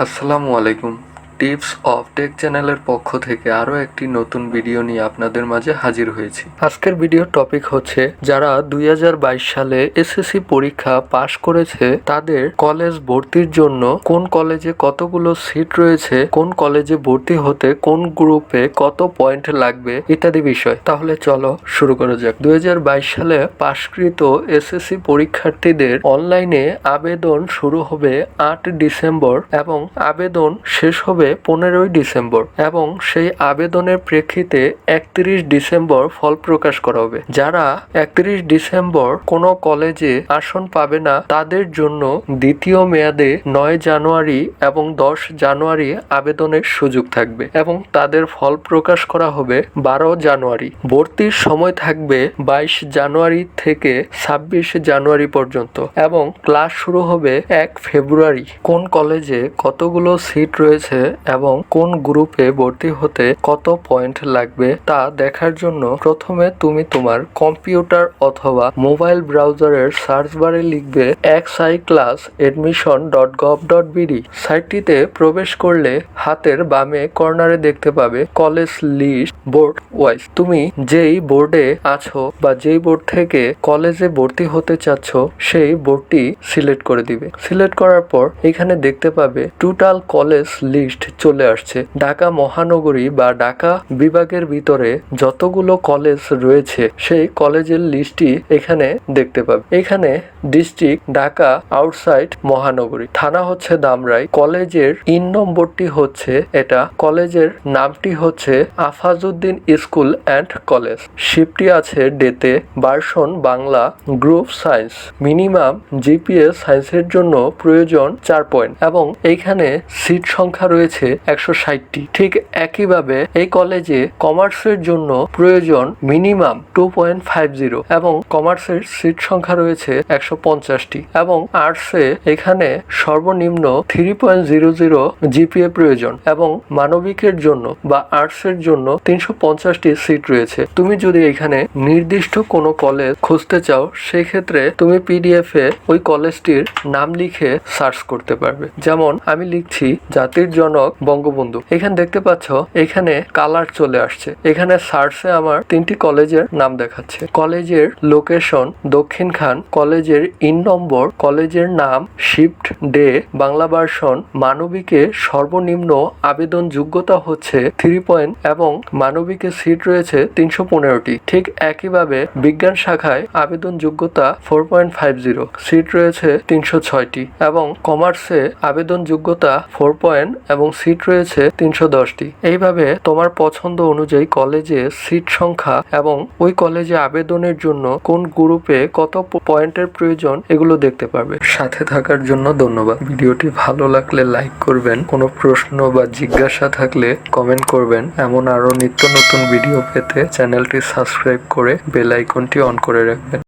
আসসালামু আলাইকুম। Tips of take চ্যানেলের পক্ষ থেকে আরও একটি নতুন ভিডিও নিয়ে আপনাদের মাঝে হাজির হয়েছি। আজকের ভিডিওর টপিক হচ্ছে যারা 2022 সালে এসএসসি পরীক্ষা পাশ করেছে তাদের কলেজ ভর্তির জন্য কোন কলেজে কতগুলো সিট রয়েছে, কোন কলেজে ভর্তি হতে কোন গ্রুপে কত পয়েন্ট লাগবে ইত্যাদি বিষয়। তাহলে চলো শুরু করা যাক। 2022 সালে পাশকৃত এসএসসি পরীক্ষার্থীদের অনলাইনে আবেদন শুরু হবে 8 ডিসেম্বর এবং আবেদন শেষ হবে 15 ডিসেম্বর এবং সেই আবেদনের প্রেক্ষিতে 31 ডিসেম্বর ফল প্রকাশ করা হবে। যারা 31 ডিসেম্বর কোনো কলেজে আসন পাবে না তাদের জন্য দ্বিতীয় মেয়াদে 9 জানুয়ারি এবং 10 জানুয়ারি আবেদনের সুযোগ থাকবে এবং তাদের ফল প্রকাশ করা হবে 12 জানুয়ারি। ভর্তির সময় থাকবে 22 জানুয়ারি থেকে 26 জানুয়ারি পর্যন্ত এবং ক্লাস শুরু হবে 1 ফেব্রুয়ারি। কোন কলেজে কতগুলো সিট রয়েছে এবং কোন গ্রুপে ভর্তি হতে কত পয়েন্ট লাগবে তা দেখার জন্য প্রথমে তুমি তোমার কম্পিউটার অথবা মোবাইল ব্রাউজারের সার্চ বারে লিখবে xiclassadmission.gov.bd। সাইটটিতে প্রবেশ করলে হাতের বামে কর্নারে দেখতে পাবে কলেজ লিস্ট বোর্ড ওয়াইজ। তুমি যেই বোর্ডে আছো বা যেই বোর্ড থেকে কলেজে ভর্তি হতে চাচ্ছ সেই বোর্ডটি সিলেক্ট করে দিবে। সিলেক্ট করার পর এখানে দেখতে পাবে টোটাল কলেজ লিস্ট চলে আসছে। ঢাকা মহানগরী বা ঢাকা বিভাগের ভিতরে যতগুলো কলেজ রয়েছে সেই কলেজের লিস্টটি এখানে দেখতে পাবে। এখানে ডিস্ট্রিক্ট ঢাকা, আউটসাইড মহানগরী, থানা হচ্ছে ধামরাই, কলেজের ইন নম্বরটি হচ্ছে এটা, কলেজের নামটি হচ্ছে আফাজউদ্দিন স্কুল অ্যান্ড কলেজ, শিফটটি আছে ডেতে, version Bangla, group science, minimum GPA সায়েন্সের জন্য প্রয়োজন 4 পয়েন্ট এবং এইখানে সিট সংখ্যা রয়েছে 160টি। ঠিক একইভাবে এই কলেজে কমার্সের জন্য প্রয়োজন মিনিমাম 2.50 এবং কমার্সের সিট সংখ্যা রয়েছে 150টি এবং আর্টসে এখানে সর্বনিম্ন 3.00 জিপিএ প্রয়োজন এবং মানবিকের জন্য বা আর্টসের জন্য 350টি সিট রয়েছে। তুমি যদি এখানে নির্দিষ্ট কোনো কলেজ খুঁজতে চাও সেই ক্ষেত্রে তুমি পিডিএফ এ ওই কলেজটির নাম লিখে সার্চ করতে পারবে। যেমন আমি লিখছি জাতির জনক বঙ্গবন্ধু, এখানে দেখতে পাচ্ছ এখানে কালার চলে আসছে। এখানে সার্চে আমার 3টি কলেজের নাম দেখাচ্ছে। কলেজের লোকেশন দক্ষিণ খান, কলেজের ইন নম্বর, কলেজের নাম, শিফট ডে, বাংলা ভার্সন, মানবিকে সর্বনিম্ন আবেদন যোগ্যতা হচ্ছে 3 পয়েন্ট এবং মানবিকে সিট রয়েছে 315টি। ঠিক একইভাবে বিজ্ঞান শাখায় আবেদন যোগ্যতা 4.50, সিট রয়েছে 306টি এবং কমার্সে আবেদন যোগ্যতা 4 পয়েন্ট এবং সিট রয়েছে 310টি। এইভাবে তোমার পছন্দ অনুযায়ী কলেজে সিট সংখ্যা এবং ওই কলেজে আবেদনের জন্য কোন গ্রুপে কত পয়েন্টের প্রয়োজন এগুলো দেখতে পারবে। সাথে থাকার জন্য ধন্যবাদ। ভিডিওটি ভালো লাগলে লাইক করবেন, কোনো প্রশ্ন বা জিজ্ঞাসা থাকলে কমেন্ট করবেন। এমন আরো নিত্য নতুন ভিডিও পেতে চ্যানেলটি সাবস্ক্রাইব করে বেল আইকনটি অন করে রাখবেন।